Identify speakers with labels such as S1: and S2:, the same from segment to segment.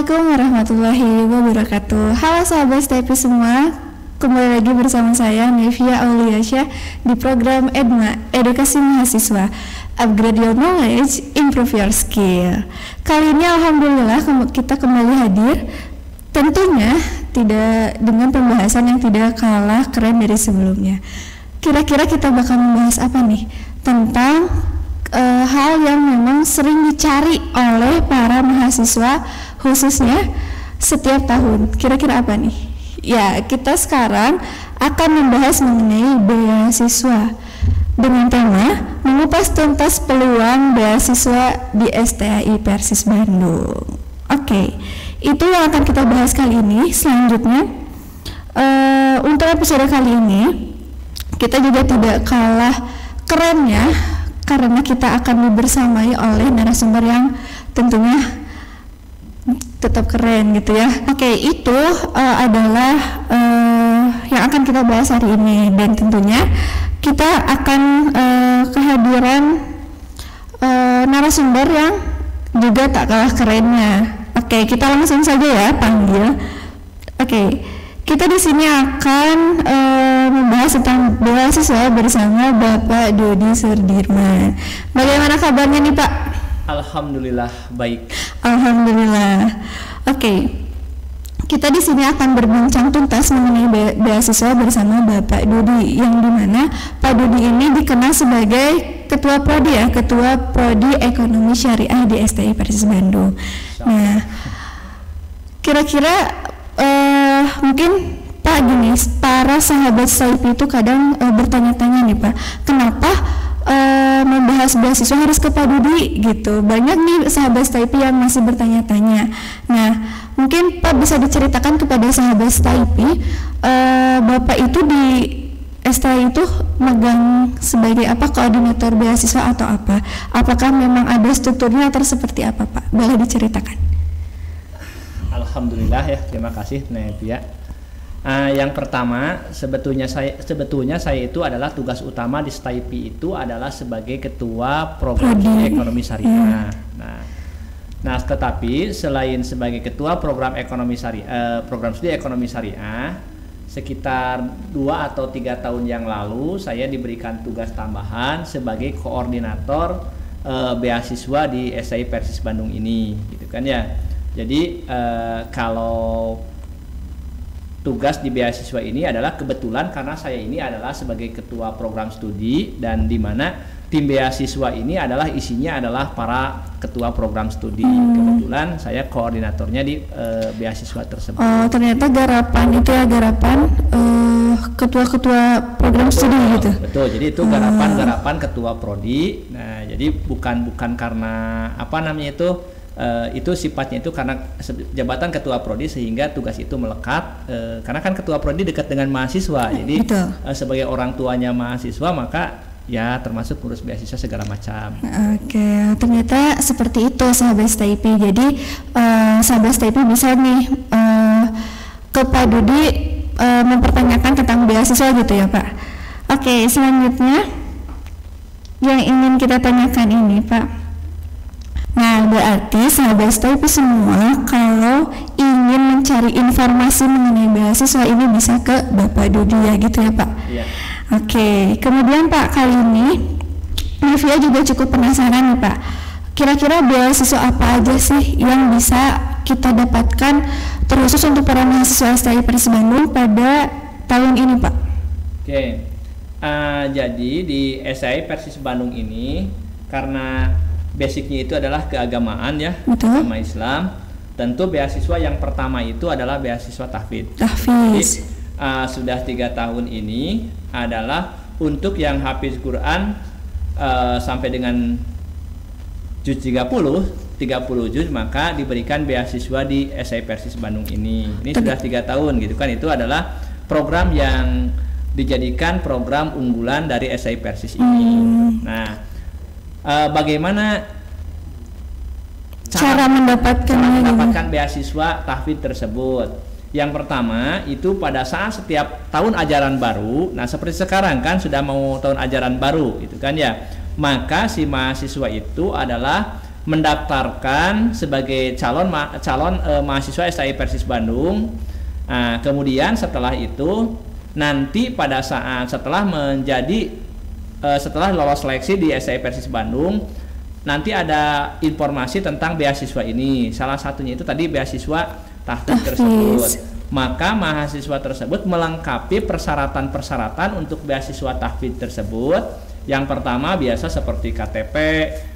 S1: Assalamualaikum warahmatullahi wabarakatuh. Halo sahabat STIP semua, kembali lagi bersama saya Nevia Auliasyah di program EDMA, Edukasi Mahasiswa. Upgrade your knowledge, improve your skill. Kali ini alhamdulillah kita kembali hadir, tentunya tidak dengan pembahasan yang tidak kalah keren dari sebelumnya. Kira-kira kita bakal membahas apa nih? Tentang hal yang memang sering dicari oleh para mahasiswa khususnya setiap tahun. Kira-kira apa nih? Ya, kita sekarang akan membahas mengenai beasiswa dengan tema mengupas tuntas peluang beasiswa di STAI Persis Bandung. Oke, itu yang akan kita bahas kali ini. Selanjutnya untuk episode kali ini kita juga tidak kalah kerennya karena kita akan dibersamai oleh narasumber yang tentunya tetap keren gitu ya. Oke, itu adalah yang akan kita bahas hari ini, dan tentunya kita akan kehadiran narasumber yang juga tak kalah kerennya. Oke, kita langsung saja ya panggil. Oke, kita di sini akan membahas tentang beasiswa bersama Bapak Dodi Surdirman. Bagaimana kabarnya nih Pak?
S2: Alhamdulillah baik.
S1: Alhamdulillah. Oke, kita di sini akan berbincang tuntas mengenai beasiswa bersama Bapak Dodi, yang dimana Pak Dodi ini dikenal sebagai Ketua Prodi ya, Ketua Prodi Ekonomi Syariah di STI Persis Bandung. Nah, kira-kira mungkin Pak gini, para sahabat STIP itu kadang bertanya-tanya nih Pak, kenapa membahas beasiswa harus ke Pak Dodi gitu? Banyak nih sahabat STIP yang masih bertanya-tanya. Nah, mungkin Pak bisa diceritakan kepada sahabat STIP, Bapak itu di STI itu megang sebagai apa, koordinator beasiswa atau apa? Apakah memang ada strukturnya atau seperti apa Pak? Boleh diceritakan?
S2: Alhamdulillah ya, terima kasih Nevia. Yang pertama, sebetulnya saya itu adalah tugas utama di STIP itu adalah sebagai ketua program studi ekonomi syariah. Nah, tetapi selain sebagai ketua program ekonomi syariah, program studi ekonomi syariah, sekitar 2 atau 3 tahun yang lalu saya diberikan tugas tambahan sebagai koordinator beasiswa di STI Persis Bandung ini, gitu kan ya. Jadi kalau tugas di beasiswa ini adalah kebetulan karena saya ini adalah sebagai ketua program studi, dan di mana tim beasiswa ini adalah isinya adalah para ketua program studi. Kebetulan saya koordinatornya di beasiswa tersebut. Oh,
S1: ternyata garapan itu ya, garapan ketua-ketua program studi gitu.
S2: Betul. Jadi itu garapan ketua prodi. Nah, jadi bukan karena apa namanya itu sifatnya itu karena jabatan ketua prodi sehingga tugas itu melekat, karena kan ketua prodi dekat dengan mahasiswa, jadi sebagai orang tuanya mahasiswa maka ya termasuk ngurus beasiswa segala macam.
S1: Oke, ternyata seperti itu sahabat STIP. Jadi sahabat STIP bisa nih ke Pak Dodi mempertanyakan tentang beasiswa gitu ya Pak. Oke, selanjutnya yang ingin kita tanyakan ini Pak. Nah, berarti sahabat STIP semua kalau ingin mencari informasi mengenai beasiswa ini bisa ke Bapak Dodi ya gitu ya Pak?
S2: Iya.
S1: Oke, kemudian Pak, kali ini Nevia juga cukup penasaran nih Pak. Kira-kira beasiswa apa aja sih yang bisa kita dapatkan terkhusus untuk para mahasiswa STI Persis Bandung pada tahun ini Pak?
S2: Oke, jadi di STI Persis Bandung ini karena basicnya itu adalah keagamaan ya, agama Islam. Tentu beasiswa yang pertama itu adalah beasiswa tahfidz. Jadi, sudah 3 tahun ini adalah untuk yang hafiz Quran sampai dengan juz 30 juz, maka diberikan beasiswa di STI Persis Bandung ini. Ini sudah 3 tahun gitu kan. Itu adalah program yang dijadikan program unggulan dari STI Persis ini. Nah, bagaimana cara mendapatkan beasiswa tahfidz tersebut? Yang pertama itu pada saat setiap tahun ajaran baru, nah seperti sekarang kan sudah mau tahun ajaran baru itu kan ya, maka si mahasiswa itu adalah mendaftarkan sebagai calon mahasiswa STI Persis Bandung. Nah, kemudian setelah itu nanti pada saat setelah lolos seleksi di STI Persis Bandung, nanti ada informasi tentang beasiswa ini. Salah satunya itu tadi beasiswa tahfiz tersebut. Maka mahasiswa tersebut melengkapi persyaratan-persyaratan untuk beasiswa tahfiz tersebut. Yang pertama biasa seperti KTP,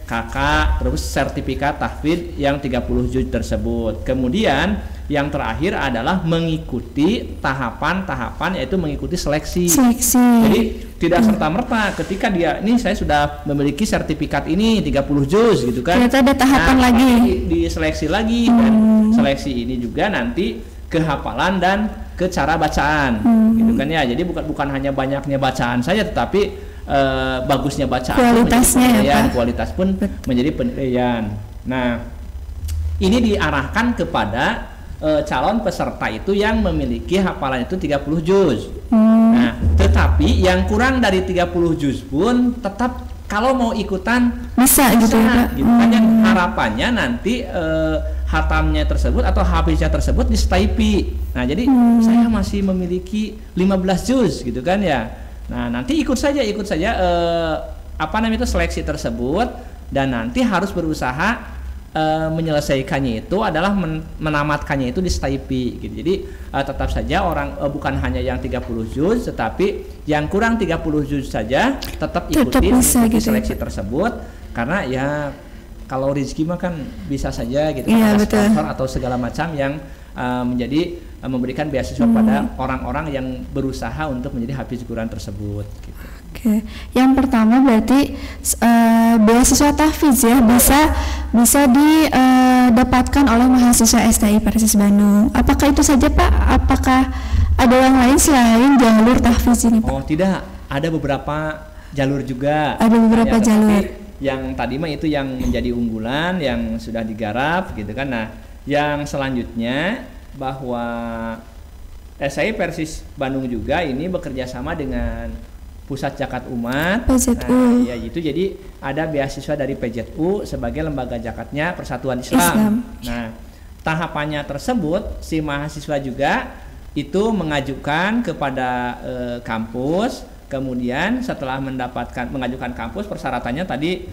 S2: KK, terus sertifikat tahfiz yang 30 juz tersebut. Kemudian yang terakhir adalah mengikuti tahapan-tahapan, yaitu mengikuti seleksi. Jadi tidak serta-merta ketika dia ini saya sudah memiliki sertifikat ini 30 juz gitu kan.
S1: Ternyata ada tahapan lagi.
S2: Diseleksi lagi dan seleksi ini juga nanti kehafalan dan ke cara bacaan gitu kan ya. Jadi bukan hanya banyaknya bacaan saja, tetapi bagusnya bacaan,
S1: kualitasnya ya,
S2: kualitas pun menjadi penilaian. Nah, ini diarahkan kepada calon peserta itu yang memiliki hafalan itu 30 juz. Nah, tetapi yang kurang dari 30 juz pun tetap kalau mau ikutan bisa gitu kan. Yang harapannya nanti hatamnya tersebut atau hafiznya tersebut di STIP. Nah, jadi saya masih memiliki 15 juz gitu kan ya. Nah, nanti ikut saja seleksi tersebut, dan nanti harus berusaha menyelesaikannya itu adalah menamatkannya itu di STIP gitu. Jadi tetap saja orang bukan hanya yang 30 juz, tetapi yang kurang 30 juz saja tetap ikuti seleksi tersebut, karena ya kalau rezeki mah kan bisa saja gitu, ada sponsor atau segala macam yang memberikan beasiswa pada orang-orang yang berusaha untuk menjadi hafiz Quran tersebut gitu.
S1: Oke. Yang pertama berarti beasiswa tahfiz ya bisa didapatkan oleh mahasiswa STI Persis Bandung. Apakah itu saja Pak? Apakah ada yang lain selain jalur tahfiz ini Pak?
S2: Oh tidak, ada beberapa jalur juga.
S1: Ada beberapa jalur.
S2: Yang tadi mah itu yang menjadi unggulan yang sudah digarap gitu kan. Nah, yang selanjutnya bahwa STI Persis Bandung juga ini bekerja sama dengan Pusat Zakat Umat.
S1: PZU.
S2: Nah, ya itu jadi ada beasiswa dari PZU sebagai lembaga zakatnya Persatuan Islam. Nah, tahapannya tersebut si mahasiswa juga itu mengajukan kepada kampus. Kemudian setelah mengajukan kampus, persyaratannya tadi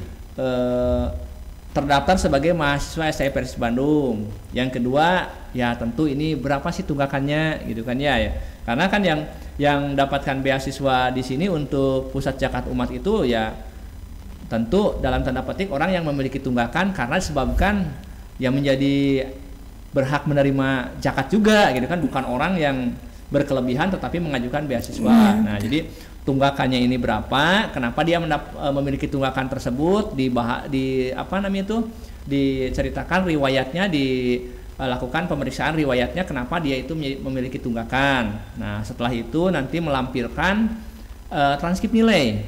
S2: terdaftar sebagai mahasiswa STI Persis Bandung. Yang kedua, ya tentu ini berapa sih tunggakannya gitu kan ya. Karena kan yang dapatkan beasiswa di sini untuk Pusat Zakat Umat itu ya tentu dalam tanda petik orang yang memiliki tunggakan karena disebabkan yang menjadi berhak menerima zakat juga gitu kan, bukan orang yang berkelebihan tetapi mengajukan beasiswa. Nah, jadi tunggakannya ini berapa, kenapa dia memiliki tunggakan tersebut, diceritakan riwayatnya, dilakukan pemeriksaan riwayatnya kenapa dia itu memiliki tunggakan. Nah, setelah itu nanti melampirkan transkrip nilai.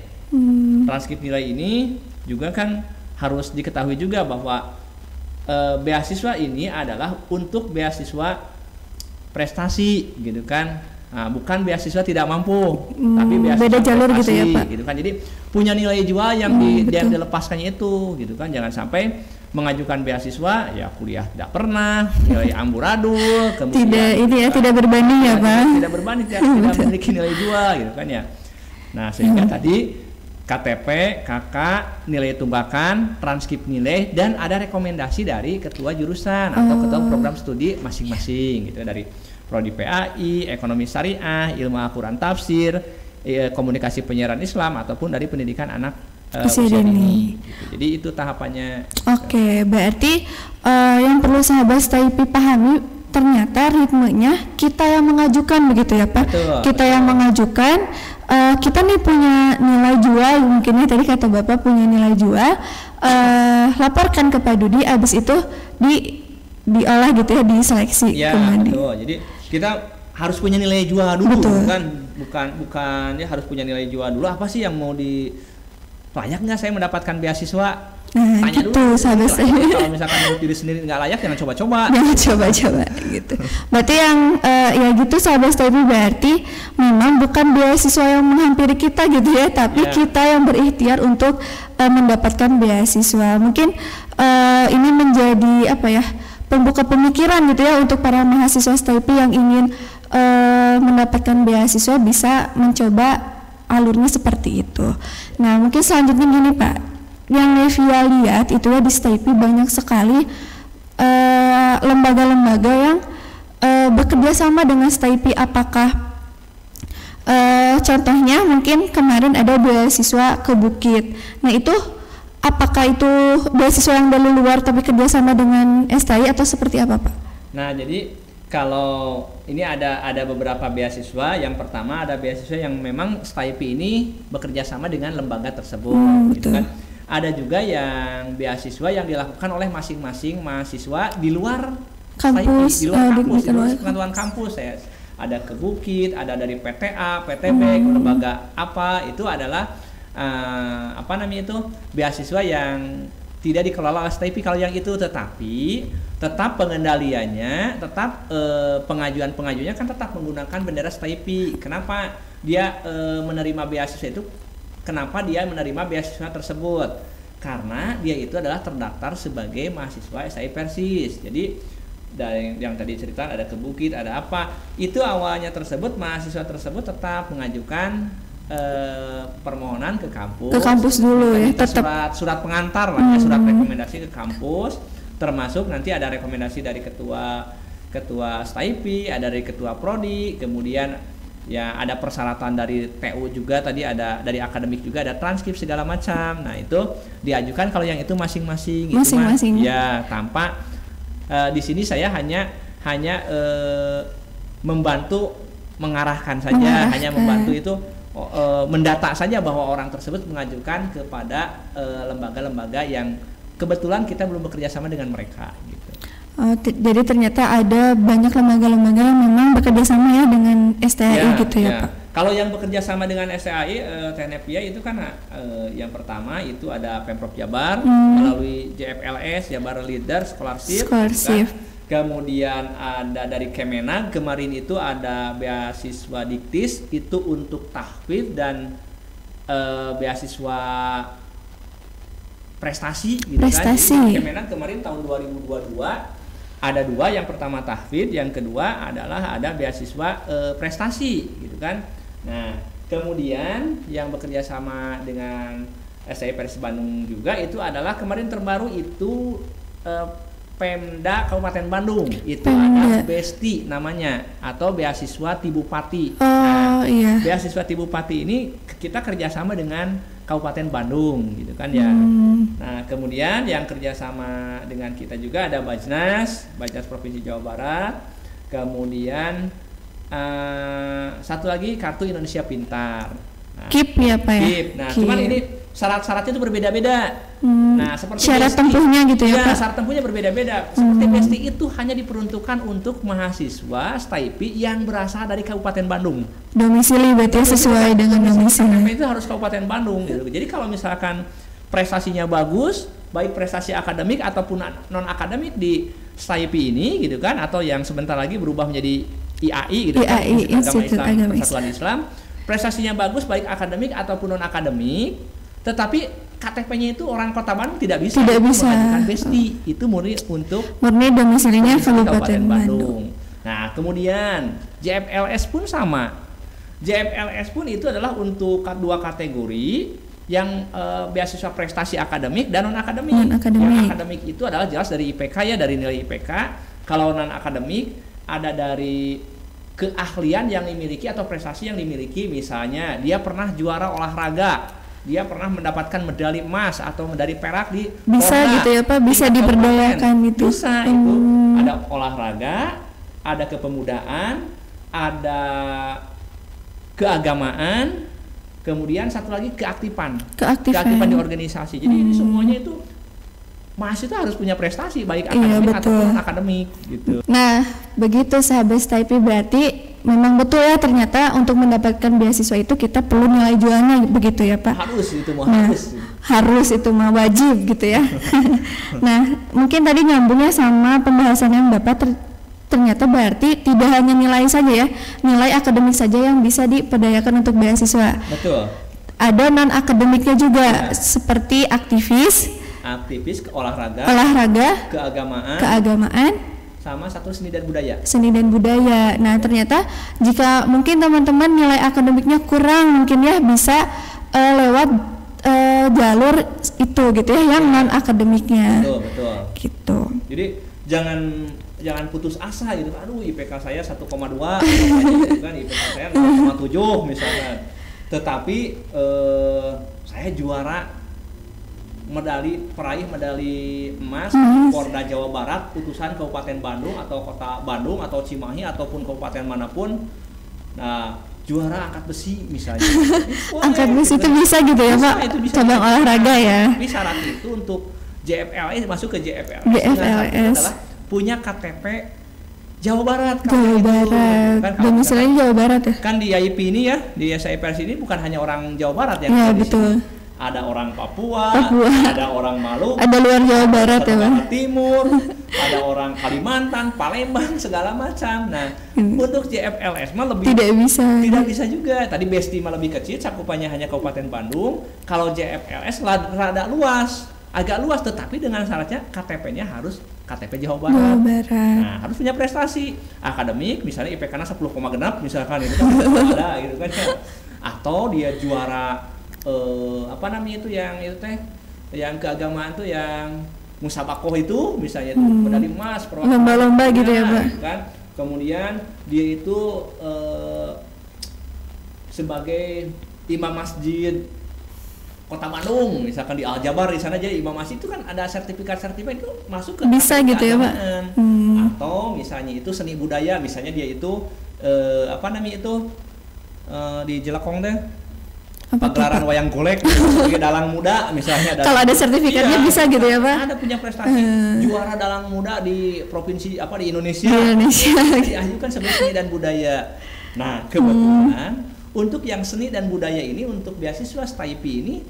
S2: Transkrip nilai ini juga kan harus diketahui juga bahwa beasiswa ini adalah untuk beasiswa prestasi gitu kan. Nah, bukan beasiswa tidak mampu, tapi beasiswa
S1: beda jalur gitu ya Pak.
S2: Gitu kan. Jadi punya nilai jual yang dilepaskannya itu, gitu kan. Jangan sampai mengajukan beasiswa ya kuliah tidak pernah, nilai amburadul, kemudian
S1: tidak berbanding ya Pak.
S2: Tidak berbanding, tidak memiliki nilai jual, gitu kan ya. Nah, sehingga tadi KTP, KK, nilai tunggakan, transkrip nilai, dan ada rekomendasi dari ketua jurusan atau ketua program studi masing-masing gitu, dari Prodi PAI, Ekonomi Syariah, Ilmu Al-Quran Tafsir, Komunikasi Penyiaran Islam, ataupun dari pendidikan anak usia dini. Gitu. Jadi itu tahapannya.
S1: Oke, berarti yang perlu sahabat STIP pahami, ternyata ritmenya kita yang mengajukan begitu ya Pak. Kita yang mengajukan, kita nih punya nilai jual, mungkin tadi kata Bapak punya nilai jual, laporkan ke Pak Dudi, abis itu diolah gitu ya, diseleksi
S2: ya, betul. Jadi kita harus punya nilai jual dulu, bukan ya harus punya nilai jual dulu. Apa sih yang mau layak nggak saya mendapatkan beasiswa? Tanya
S1: gitu,
S2: dulu.
S1: Kalau
S2: misalkan menurut diri sendiri nggak layak, jangan coba-coba.
S1: Jangan coba-coba gitu. Berarti yang ya gitu sahabat STIP, berarti memang bukan beasiswa yang menghampiri kita gitu ya, tapi kita yang berikhtiar untuk mendapatkan beasiswa. Mungkin ini menjadi apa ya, pembuka pemikiran gitu ya untuk para mahasiswa STIP yang ingin mendapatkan beasiswa, bisa mencoba alurnya seperti itu. Nah, mungkin selanjutnya gini Pak, yang Nevia lihat itu ya di STIP banyak sekali lembaga-lembaga yang bekerja sama dengan STIP. Apakah contohnya mungkin kemarin ada beasiswa ke Bukit. Nah, itu apakah itu beasiswa yang dari luar tapi kerjasama dengan STI atau seperti apa Pak?
S2: Nah, jadi kalau ini ada beberapa beasiswa. Yang pertama ada beasiswa yang memang STIP ini bekerja sama dengan lembaga tersebut, gitu kan. Ada juga yang beasiswa yang dilakukan oleh masing-masing mahasiswa di luar
S1: kampus,
S2: STIP, di luar kesatuan kampus ya. Ada ke Bukit, ada dari PTA, PTB, lembaga apa, itu adalah beasiswa yang tidak dikelola oleh STIP kalau yang itu, tetapi tetap pengendaliannya, tetap pengajuannya kan tetap menggunakan bendera STIP. Kenapa dia menerima beasiswa itu? Kenapa dia menerima beasiswa tersebut? Karena dia itu adalah terdaftar sebagai mahasiswa STI Persis. Jadi dari yang tadi cerita ada ke Bukit, ada apa, itu awalnya tersebut mahasiswa tersebut tetap mengajukan permohonan ke kampus dulu ya, tetap surat pengantar lah ya, surat rekomendasi ke kampus, termasuk nanti ada rekomendasi dari ketua STIP, ada dari ketua prodi, kemudian ya ada persyaratan dari TU juga, tadi ada dari akademik juga, ada transkrip segala macam. Nah, itu diajukan kalau yang itu masing-masing. Ya, tanpa di sini saya hanya membantu mengarahkan saja, hanya membantu itu mendata saja bahwa orang tersebut mengajukan kepada lembaga-lembaga yang kebetulan kita belum bekerja sama dengan mereka gitu.
S1: Jadi ternyata ada banyak lembaga-lembaga yang memang bekerja sama ya dengan STAI gitu ya Pak.
S2: Kalau yang bekerja sama dengan STAI, Tenepia itu kan yang pertama itu ada Pemprov Jabar melalui JFLS, Jabar Leader Scholarship. Kan? Kemudian ada dari Kemenag, kemarin itu ada beasiswa Diktis itu untuk tahfidz dan beasiswa prestasi gitu kan. Jadi Kemenag kemarin tahun 2022 ada dua, yang pertama tahfidz, yang kedua adalah ada beasiswa prestasi gitu kan. Nah, kemudian yang bekerja sama dengan STI Persis Bandung juga itu adalah kemarin terbaru itu Pemda Kabupaten Bandung, itu ada BESTI namanya, atau beasiswa Tibupati.
S1: Iya.
S2: Beasiswa Tibupati ini kita kerjasama dengan Kabupaten Bandung gitu kan ya. Nah, kemudian yang kerjasama dengan kita juga ada Bajnas Provinsi Jawa Barat, kemudian satu lagi Kartu Indonesia Pintar. Nah, KIP ya Pak ya? KIP. Nah, cuman ini syarat-syaratnya itu berbeda-beda. Nah, seperti
S1: syarat tempuhnya gitu ya Pak?
S2: Syarat tempuhnya berbeda-beda. Seperti BESTI itu hanya diperuntukkan untuk mahasiswa STIP yang berasal dari Kabupaten Bandung.
S1: Domisili berarti sesuai dengan domisili.
S2: Itu harus Kabupaten Bandung gitu. Jadi kalau misalkan prestasinya bagus, baik prestasi akademik ataupun non-akademik di STIP ini gitu kan, atau yang sebentar lagi berubah menjadi IAI gitu kan, Institut Agama Persatuan Islam, prestasinya bagus baik akademik ataupun non-akademik, tetapi KTP-nya itu orang Kota Bandung tidak bisa mengajukan BESTI. Itu murni
S1: domisilinya Kabupaten Bandung.
S2: Nah, kemudian JFLS pun sama. JFLS pun itu adalah untuk dua kategori, yang beasiswa prestasi akademik dan non-akademik. Yang akademik itu adalah jelas dari IPK ya, dari nilai IPK. Kalau non-akademik ada dari keahlian yang dimiliki atau prestasi yang dimiliki, misalnya dia pernah juara olahraga, dia pernah mendapatkan medali emas atau medali perak di
S1: bisa Porda, gitu ya Pak, bisa diperdayakan gitu.
S2: Bisa itu. Ada olahraga, ada kepemudaan, ada keagamaan, kemudian satu lagi keaktifan di organisasi. Jadi ini semuanya itu mahasiswa harus punya prestasi baik akademik ataupun akademik gitu.
S1: Nah, begitu sahabat STIP, berarti memang betul ya ternyata untuk mendapatkan beasiswa itu kita perlu nilai jualnya begitu ya Pak?
S2: Harus itu mah,
S1: harus itu mah wajib gitu ya. Nah, mungkin tadi nyambungnya sama pembahasan yang Bapak ternyata berarti tidak hanya nilai saja ya, nilai akademik saja yang bisa diperdayakan untuk beasiswa.
S2: Betul.
S1: Ada non akademiknya juga seperti aktivis,
S2: aktivis olahraga,
S1: keagamaan,
S2: sama satu seni dan budaya.
S1: Seni dan budaya. Nah, ternyata jika mungkin teman-teman nilai akademiknya kurang, mungkin ya bisa lewat jalur itu gitu ya, yang non akademiknya.
S2: Betul.
S1: Gitu.
S2: Jadi jangan putus asa gitu. Aduh, IPK saya 1,2 gitu kan, IPK saya 0,7 misalkan. Tetapi saya juara peraih medali emas Porda Jawa Barat, utusan Kabupaten Bandung atau Kota Bandung atau Cimahi ataupun kabupaten manapun. Nah, juara angkat besi misalnya.
S1: Angkat besi itu bisa gitu ya, Pak? Cabang olahraga ya.
S2: Tapi syarat itu untuk JFLS, masuk ke JFLS.
S1: adalah
S2: punya KTP Jawa Barat.
S1: Jawa Barat. Domisilinya Jawa Barat ya.
S2: Kan di IAIP ini ya, di SIPers ini bukan hanya orang Jawa Barat yang
S1: ya, betul.
S2: Ada orang Papua, ada orang Maluku,
S1: ada luar Jawa Barat ya, Pak.
S2: Timur, ada orang Kalimantan, Palembang, segala macam. Nah, untuk JFLS mah tidak bisa juga. Tadi Besti mah lebih kecil, cakupannya hanya Kabupaten Bandung. Kalau JFLS rada luas, agak luas, tetapi dengan syaratnya KTP-nya harus KTP Jawa Barat. Nah, harus punya prestasi akademik, misalnya IPK-nya 10, genap misalkan itu kan ada gitu kan. Atau dia juara yang keagamaan tuh yang musabakoh itu misalnya itu medali emas,
S1: lomba-lomba gitu ya, Pak.
S2: Kan? Kemudian dia itu sebagai imam masjid Kota Bandung, misalkan di Aljabar di sana jadi imam masjid, itu kan ada sertifikat itu masuk ke
S1: bisa gitu ya, Pak.
S2: Atau misalnya itu seni budaya, misalnya dia itu di Jelekong deh. Pagelaran wayang golek sebagai dalang muda misalnya.
S1: Kalau ada sertifikatnya bisa gitu ya, Pak.
S2: Ada punya prestasi juara dalang muda di provinsi di Indonesia. Diajukan sebagai seni dan budaya. Nah, kebetulan untuk yang seni dan budaya ini, untuk beasiswa STIP ini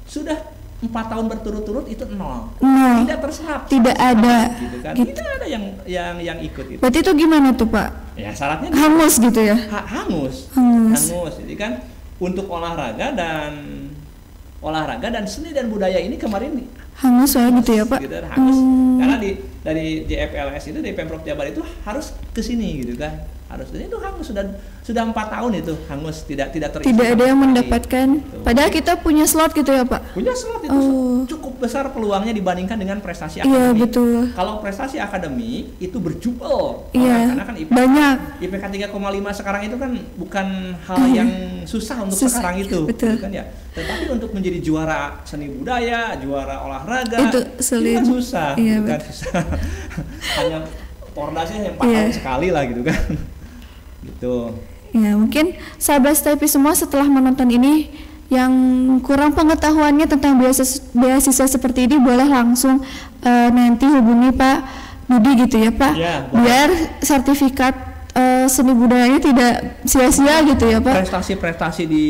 S2: sudah 4 tahun berturut-turut itu nol. Tidak terserap.
S1: Tidak ada.
S2: Gitu kan.
S1: Gitu.
S2: Tidak ada yang ikut itu.
S1: Berarti itu gimana tuh, Pak?
S2: Ya syaratnya
S1: hangus gitu ya.
S2: Hangus. Jadi kan untuk olahraga dan seni dan budaya ini kemarin
S1: hangus gitu ya, Pak.
S2: Gitu, hangus. Karena dari JFLS itu, dari Pemprov Jabar itu harus ke sini gitu kan. Itu hangus sudah 4 tahun itu hangus, tidak terisi.
S1: Tidak ada yang mendapatkan. Gitu. Padahal kita punya slot gitu ya, Pak.
S2: Punya slot itu cukup besar peluangnya dibandingkan dengan prestasi akademik.
S1: Iya, betul.
S2: Kalau prestasi akademik itu berjubel.
S1: Iya.
S2: Karena kan
S1: banyak.
S2: IPK 3,5 sekarang itu kan bukan hal yang susah untuk sekarang itu.
S1: Betul.
S2: Kan ya. Tetapi untuk menjadi juara seni budaya, juara olahraga
S1: itu sulit.
S2: Kan susah.
S1: Iya,
S2: kan susah. Hanya pordasnya yang 4 tahun sekali lah gitu kan. Gitu.
S1: Ya, mungkin sahabat STIP semua setelah menonton ini yang kurang pengetahuannya tentang beasiswa seperti ini boleh langsung nanti hubungi Pak Budi gitu ya, Pak.
S2: Ya,
S1: biar sertifikat seni budayanya tidak sia-sia gitu ya, Pak.
S2: Prestasi-prestasi di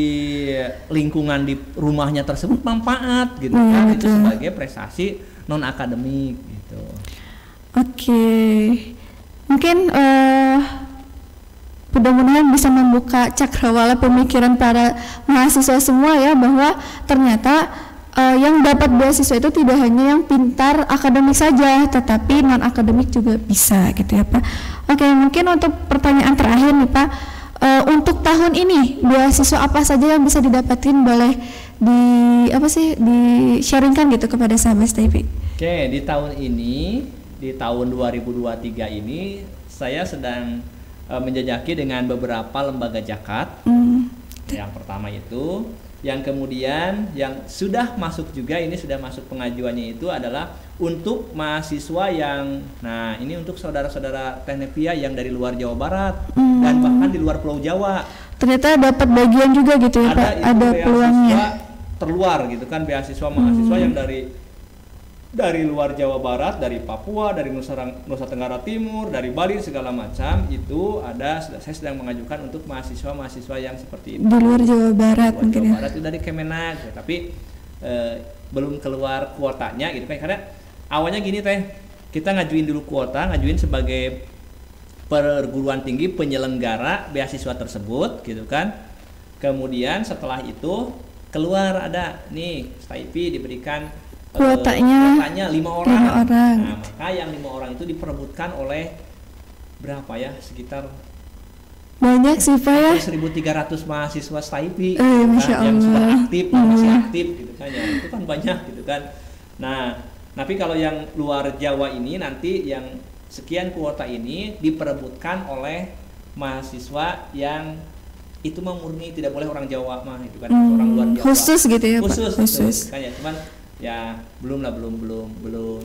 S2: lingkungan di rumahnya tersebut manfaat gitu kan. Itu sebagai prestasi non akademik gitu.
S1: Oke. Mungkin mudah-mudahan bisa membuka cakrawala pemikiran para mahasiswa semua ya, bahwa ternyata yang dapat beasiswa itu tidak hanya yang pintar akademik saja, tetapi non akademik juga bisa gitu ya, Pak. Oke, mungkin untuk pertanyaan terakhir nih, Pak, untuk tahun ini beasiswa apa saja yang bisa didapatkan, boleh di sharingkan gitu kepada sahabat STIP.
S2: Oke, di tahun ini, di tahun 2023 ini saya sedang menjajaki dengan beberapa lembaga zakat. Yang pertama itu, yang kemudian yang sudah masuk juga, ini sudah masuk pengajuannya itu adalah untuk mahasiswa yang, nah ini untuk saudara-saudara Teknevia yang dari luar Jawa Barat dan bahkan di luar Pulau Jawa. Ternyata dapat bagian juga gitu ya, Pak, ada peluangnya. Terluar gitu kan, beasiswa mahasiswa yang dari luar Jawa Barat, dari Papua, dari Nusa Tenggara Timur, dari Bali, segala macam itu ada. Saya sedang mengajukan untuk mahasiswa yang seperti itu. Di luar Jawa Barat mungkin. Jawa Barat itu dari Kemenag, tapi belum keluar kuotanya gitu kan. Karena awalnya gini kita ngajuin dulu kuota, ngajuin sebagai perguruan tinggi penyelenggara beasiswa tersebut gitu kan. Kemudian setelah itu keluar ada nih STIP diberikan
S1: kuotanya
S2: 5 orang.
S1: 5 orang.
S2: Nah, maka yang 5 orang itu diperebutkan oleh berapa ya? Sekitar
S1: banyak sih Pak ya.
S2: 1.300 mahasiswa STAIPI
S1: Masya
S2: yang sudah
S1: Allah.
S2: aktif, yang masih aktif gitu kan ya. Itu kan banyak gitu kan. Nah, tapi kalau yang luar Jawa ini nanti yang sekian kuota ini diperebutkan oleh mahasiswa yang itu mah murni tidak boleh orang Jawa mah itu kan orang luar Jawa.
S1: Khusus gitu ya Pak.
S2: Khusus. Kan ya, cuman ya belum.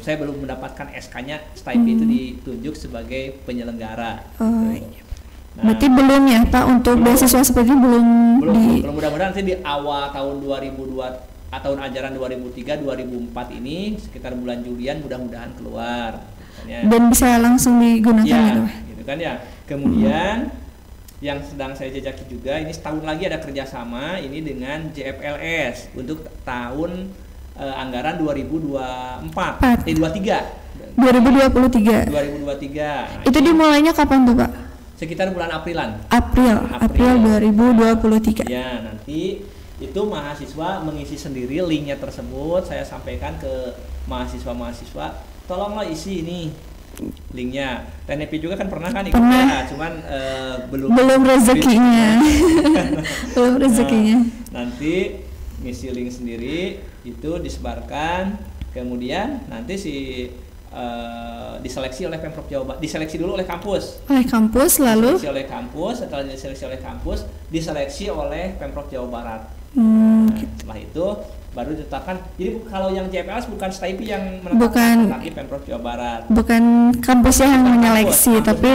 S2: Saya belum mendapatkan SK-nya STAIPI itu ditunjuk sebagai penyelenggara.
S1: Oh,
S2: gitu.
S1: iya.
S2: Nah,
S1: Berarti belum ya Pak untuk beasiswa seperti ini belum
S2: mudah-mudahan nanti di awal tahun 2002 tahun ajaran 2003-2004 ini sekitar bulan Julian mudah-mudahan keluar misalnya.
S1: Dan bisa langsung digunakan
S2: ya,
S1: gitu Pak.
S2: gitu kan ya. Kemudian yang sedang saya jajaki juga ini setahun lagi ada kerjasama ini dengan JFLS untuk tahun anggaran 2024
S1: 2023.
S2: 2023. Nah,
S1: Itu dimulainya kapan tuh Pak?
S2: sekitar bulan Aprilan.
S1: April 2023.
S2: Ya, nanti itu mahasiswa mengisi sendiri linknya tersebut. Saya sampaikan ke mahasiswa-mahasiswa, tolonglah isi ini linknya. TNP juga kan pernah kan ikut ya, cuman belum
S1: rezekinya. Belum rezekinya.
S2: Nanti ngisi link sendiri itu disebarkan, kemudian nanti diseleksi oleh Pemprov Jawa Barat, diseleksi dulu oleh kampus.
S1: Lalu
S2: Diseleksi oleh kampus, setelah diseleksi oleh kampus, diseleksi oleh Pemprov Jawa Barat. Setelah itu baru ditetapkan. Jadi kalau yang JPLS bukan STAIPI yang menetapkan, tapi Pemprov Jawa Barat.
S1: Bukan kampusnya yang menyeleksi, tapi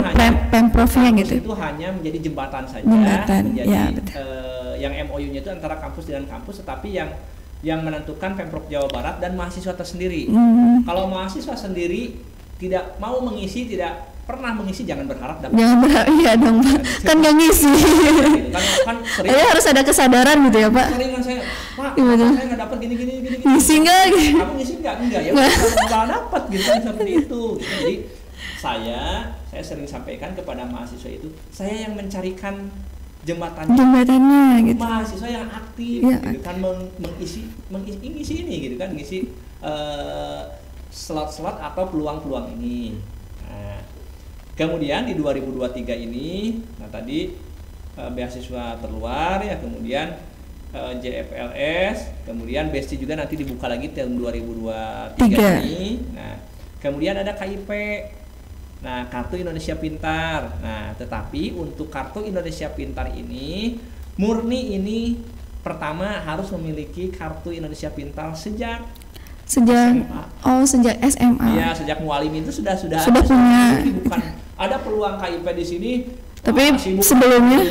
S1: Pemprovnya gitu.
S2: Itu hanya menjadi jembatan saja.
S1: Menjadi ya,
S2: yang MOU-nya itu antara kampus dengan kampus, tetapi yang menentukan Pemprov Jawa Barat dan mahasiswa tersendiri. Kalau mahasiswa sendiri tidak mau mengisi, tidak pernah mengisi, jangan berharap dapat.
S1: Jangan berharap, iya dong Pak. Kan nggak ngisi.
S2: Kan sering.
S1: Harus ada kesadaran gitu ya Pak.
S2: Sering kan saya, Pak, saya nggak dapat gini.
S1: Ngisi nggak?
S2: Kamu ngisi nggak? Enggak ya. Nggak dapat gitu kan seperti itu. Jadi saya sering sampaikan kepada mahasiswa itu, saya yang mencarikan jembatannya gitu. Mahasiswa yang aktif ya, gitu kan mengisi ini gitu kan, mengisi slot-slot atau peluang-peluang ini. Nah, kemudian di 2023 ini, nah tadi beasiswa terluar ya, kemudian JFLS, kemudian BESTI juga nanti dibuka lagi tahun 2023 ini. Nah, kemudian ada KIP. Nah, Kartu Indonesia Pintar. Nah, tetapi untuk Kartu Indonesia Pintar ini murni ini pertama harus memiliki Kartu Indonesia Pintar sejak SMA.
S1: Sejak SMA.
S2: Iya, sejak mualim itu sudah
S1: punya.
S2: Bukan ada peluang KIP di sini.
S1: Tapi sebelumnya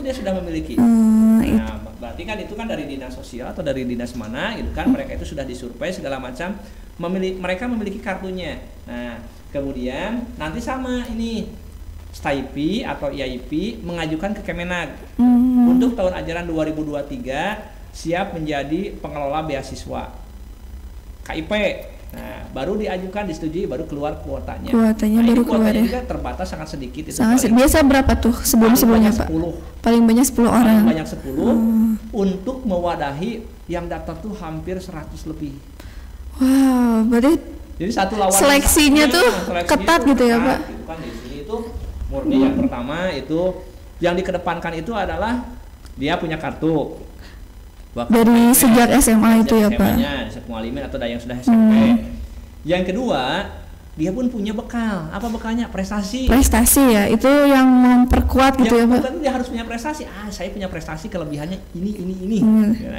S2: dia sudah memiliki. Nah, berarti kan itu kan dari dinas sosial atau dari dinas mana gitu kan, mereka itu sudah disurvei segala macam, mereka memiliki kartunya. Nah, kemudian nanti sama ini STAIPI atau IAIP mengajukan ke Kemenag untuk tahun ajaran 2023 siap menjadi pengelola beasiswa KIP. Nah, baru diajukan, disetujui, baru keluar kuotanya.
S1: Kuotanya baru keluar ya.
S2: Juga terbatas, sangat sedikit itu.
S1: Biasa berapa tuh sebelumnya Pak?
S2: 10.
S1: Paling banyak 10 orang.
S2: Paling banyak 10 untuk mewadahi yang daftar tuh hampir 100 lebih.
S1: Wow, berarti
S2: jadi satu lawan
S1: seleksinya tuh ketat gitu ya Pak.
S2: Gitu kan, di sini itu murni yang pertama itu yang dikedepankan itu adalah dia punya kartu.
S1: Dari sejak SMA itu ya Pak.
S2: Sejak mualimin atau yang sudah SMP. Yang kedua, dia pun punya bekal. Apa bekalnya? Prestasi. Prestasi
S1: ya, itu yang memperkuat gitu ya Pak.
S2: Dia harus punya prestasi. Saya punya prestasi, kelebihannya ini. Nah,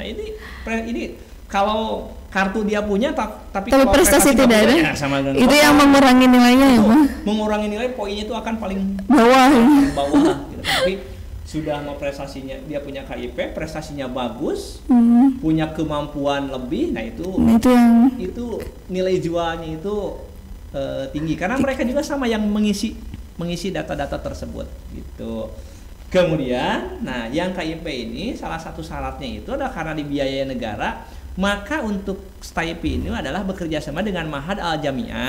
S2: ini kalau kartu dia punya tapi kalau
S1: prestasi tidak ada.
S2: Ya, sama dengan
S1: itu yang mengurangi nilainya ya Pak.
S2: Mengurangi nilai, poinnya itu akan paling
S1: bawah
S2: gitu. Tapi sudah mau prestasinya, dia punya KIP, prestasinya bagus, punya kemampuan lebih, nah itu nilai jualnya itu tinggi karena mereka juga sama yang mengisi data-data tersebut gitu. Kemudian, nah yang KIP ini salah satu syaratnya itu adalah karena dibiayai negara, maka untuk STIP ini adalah bekerja sama dengan Ma'had Al Jamiah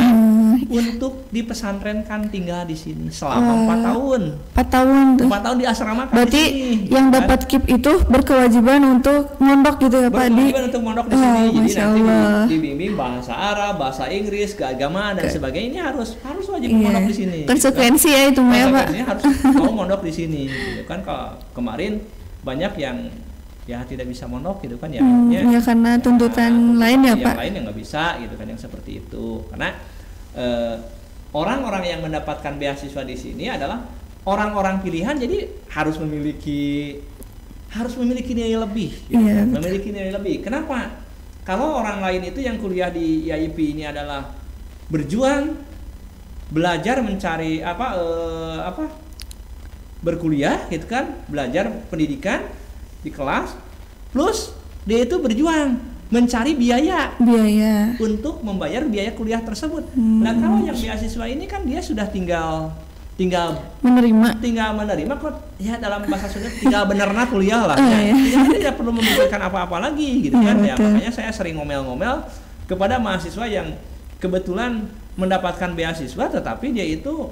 S2: untuk dipesantrenkan tinggal di sini selama 4 tahun.
S1: 4 tahun tuh.
S2: 4 tahun di asrama kan.
S1: Berarti
S2: di sini,
S1: yang
S2: kan?
S1: dapat KIP itu berkewajiban untuk mondok gitu ya Pak Di?
S2: Berkewajiban untuk mondok di sini. Jadi
S1: Masya
S2: nanti
S1: Allah.
S2: dibimbing bahasa Arab, bahasa Inggris, keagamaan dan sebagainya. Ini harus wajib
S1: Iya.
S2: mondok di sini.
S1: Konsekuensi ya itu ya Pak.
S2: Konsekuensinya harus mau mondok di sini. Gitu kan, kalau kemarin banyak yang ya tidak bisa mondok gitu kan ya,
S1: Ya karena tuntutan lain ya
S2: yang
S1: Pak.
S2: lain yang nggak bisa gitu kan, yang seperti itu. Karena orang-orang yang mendapatkan beasiswa di sini adalah orang-orang pilihan, jadi harus memiliki nilai lebih gitu
S1: Iya,
S2: kan, memiliki nilai lebih. Kenapa? Kalau orang lain itu yang kuliah di IAIP ini adalah berjuang, belajar mencari berkuliah gitu kan, belajar pendidikan di kelas, plus dia itu berjuang mencari biaya untuk membayar biaya kuliah tersebut. Nah kalau yang beasiswa ini kan dia sudah tinggal menerima kok ya, dalam bahasa Sunda tinggal benerna kuliah lah ya. Jadi tidak perlu memikirkan apa-apa lagi gitu kan ya. Makanya saya sering ngomel-ngomel kepada mahasiswa yang kebetulan mendapatkan beasiswa tetapi dia itu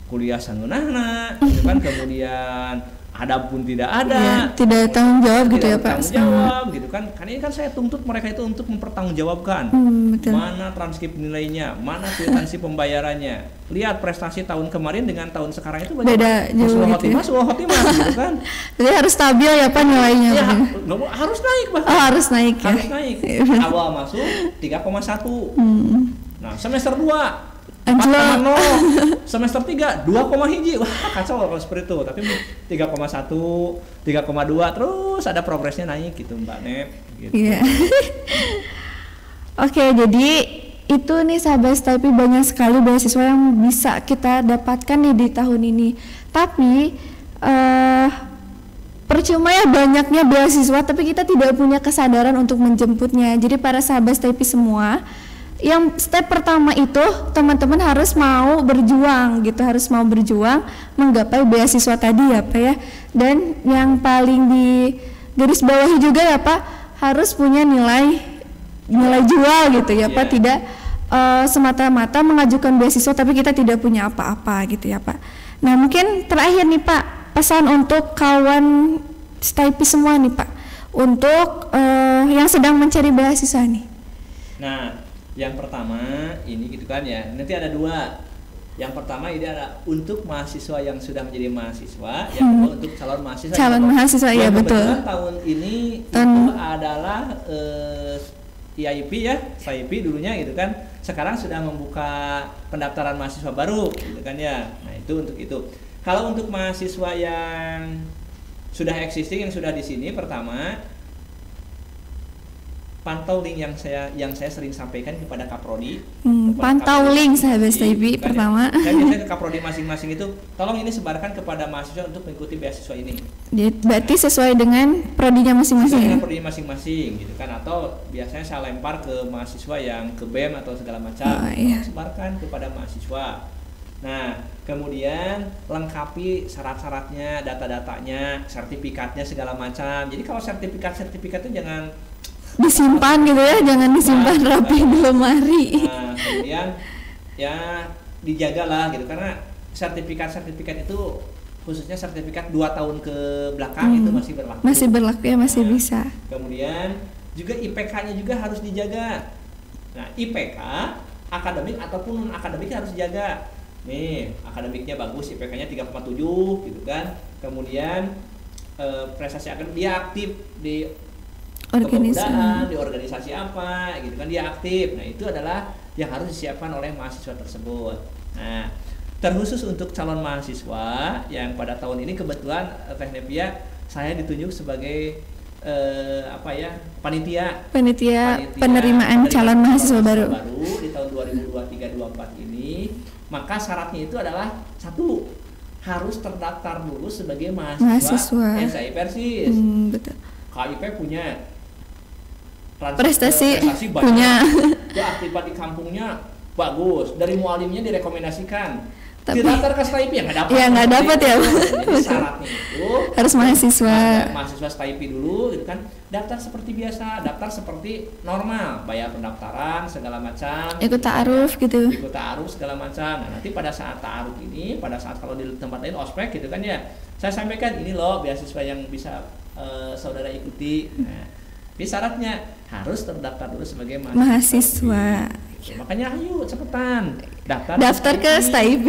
S2: kuliah sangunahna gitu kan, kemudian ada pun tidak ada,
S1: tidak tanggung jawab gitu ya Pak.
S2: Tanggung jawab gitu kan. Karena ini kan saya tuntut mereka itu untuk mempertanggungjawabkan mana transkrip nilainya, mana kwitansi pembayarannya. Lihat prestasi tahun kemarin dengan tahun sekarang itu
S1: beda jauh gitu ya.
S2: Suul khotimah gitu kan.
S1: Jadi harus stabil ya Pak nilainya.
S2: Ya, harus naik bahkan.
S1: Harus naik ya.
S2: Harus naik. Awal masuk 3,1. Nah, semester 2 4,0, semester 3 2,1. Wah, kacau kalau seperti itu. Tapi 3,1, 3,2 terus ada progresnya naik gitu Mbak Nep gitu.
S1: Iya. Oke, jadi itu nih sahabat STIP, banyak sekali beasiswa yang bisa kita dapatkan nih di tahun ini. Tapi percuma ya banyaknya beasiswa tapi kita tidak punya kesadaran untuk menjemputnya. Jadi para sahabat STIP semua, yang step pertama itu teman-teman harus mau berjuang gitu, harus mau berjuang menggapai beasiswa tadi ya Pak ya. Dan yang paling di garis bawahi juga ya Pak, harus punya nilai jual gitu ya Pak, tidak semata-mata mengajukan beasiswa tapi kita tidak punya apa-apa gitu ya Pak. Nah mungkin terakhir nih Pak, pesan untuk kawan STIP semua nih Pak, untuk yang sedang mencari beasiswa nih.
S2: Nah, yang pertama ini gitu kan ya, nanti ada 2. Yang pertama ini ada untuk mahasiswa yang sudah menjadi mahasiswa, yang kedua untuk calon mahasiswa.
S1: Calon mahasiswa ya betul.
S2: Tahun ini itu adalah IAIP ya, STIP dulunya gitu kan. Sekarang sudah membuka pendaftaran mahasiswa baru gitu kan ya. Nah, itu untuk itu. Kalau untuk mahasiswa yang sudah existing, yang sudah di sini, pertama pantau link yang saya sering sampaikan kepada Kaprodi.
S1: Pantau link sahabat STIP pertama.
S2: Saya biasanya ke Kaprodi masing-masing itu, tolong ini sebarkan kepada mahasiswa untuk mengikuti beasiswa ini.
S1: Berarti sesuai dengan prodinya masing-masing.
S2: Sesuai dengan prodinya masing-masing gitu kan, atau biasanya saya lempar ke mahasiswa yang ke BEM atau segala macam. Sebarkan kepada mahasiswa. Nah, kemudian lengkapi syarat-syaratnya, data-datanya, sertifikatnya segala macam. Jadi kalau sertifikat itu jangan
S1: disimpan gitu ya, jangan disimpan rapi di lemari.
S2: Nah, kemudian ya dijagalah gitu, karena sertifikat itu khususnya sertifikat 2 tahun ke belakang itu masih berlaku.
S1: Masih berlaku ya, masih bisa.
S2: Kemudian juga IPK-nya juga harus dijaga. Nah, IPK akademik ataupun non akademiknya harus dijaga. Nih, akademiknya bagus, IPK-nya 3,7 gitu kan. Kemudian prestasi akademik dia aktif di kepemudaan, di organisasi apa gitu kan, dia aktif. Nah, itu adalah yang harus disiapkan oleh mahasiswa tersebut. Nah, terkhusus untuk calon mahasiswa yang pada tahun ini kebetulan Teknik Nepia saya ditunjuk sebagai panitia
S1: penerimaan calon mahasiswa baru
S2: di tahun 2023-24 ini. Maka syaratnya itu adalah 1, harus terdaftar dulu sebagai mahasiswa SAI Persis.
S1: Betul.
S2: KIP punya
S1: prestasi
S2: banyak.
S1: Punya
S2: Dia aktifan di kampungnya bagus, dari mualimnya direkomendasikan. daftar ke STIP ya nggak dapat.
S1: Ya nggak dapat ya.
S2: Jadi syaratnya itu
S1: harus mahasiswa.
S2: Mahasiswa STIP dulu, gitu kan. Daftar seperti biasa, daftar seperti normal, bayar pendaftaran segala macam.
S1: Ikut ta'aruf gitu.
S2: Ikut ta'aruf segala macam. Nah, nanti pada saat ta'aruf ini, pada saat kalau di tempat lain ospek gitu kan ya, saya sampaikan ini loh beasiswa yang bisa saudara ikuti. Nah, tapi syaratnya harus terdaftar dulu sebagai mahasiswa. Makanya ayo cepetan
S1: daftar ke STIP.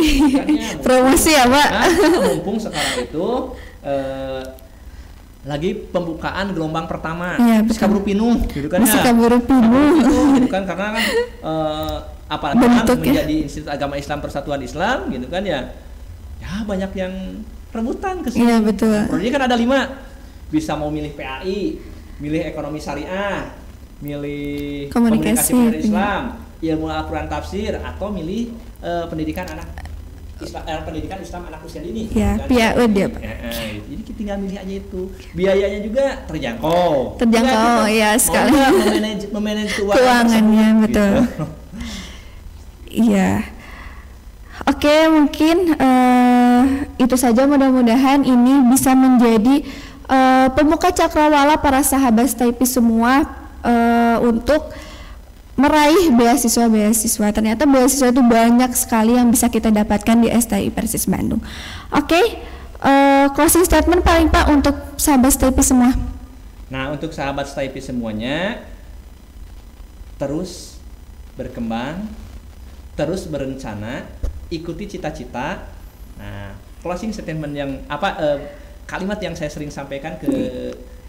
S1: Promosi ya Pak.
S2: Mumpung sekarang itu lagi pembukaan gelombang pertama,
S1: ya,
S2: kaburu pinuh gitu kan ya.
S1: Kaburu pinuh
S2: gitu kan, karena kan apalagi menjadi Institut Agama Islam Persatuan Islam gitu kan ya. Ya banyak yang rebutan ke sini.
S1: Iya betul.
S2: Prodi kan ada 5. Bisa mau milih PAI, milih ekonomi syariah, milih komunikasi Islam, ilmu Al-Quran tafsir, atau milih pendidikan Islam anak usia dini.
S1: Ya, PIAUD ya Pak.
S2: Jadi kita tinggal milih aja itu. Biayanya juga terjangkau.
S1: Ya sekali.
S2: Memanage
S1: keuangannya betul. Gitu. Iya. Oke, mungkin itu saja, mudah-mudahan ini bisa menjadi pemuka cakrawala para sahabat STIP semua untuk meraih beasiswa. Ternyata beasiswa itu banyak sekali yang bisa kita dapatkan di STI Persis Bandung. Oke, closing statement paling Pak untuk sahabat STIP semua.
S2: Nah, untuk sahabat STIP semuanya, terus berkembang, terus berencana, ikuti cita-cita. Nah, closing statement yang kalimat yang saya sering sampaikan ke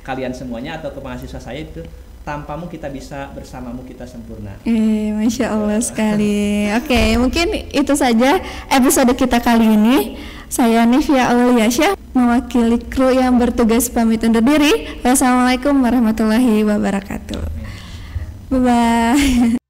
S2: kalian semuanya atau ke mahasiswa saya itu, tanpamu kita bisa, bersamamu kita sempurna.
S1: Masya Allah sekali. Oke, mungkin itu saja episode kita kali ini. Saya Nivia Auliasyah, mewakili kru yang bertugas pamit undur diri. Wassalamualaikum warahmatullahi wabarakatuh. Bye-bye.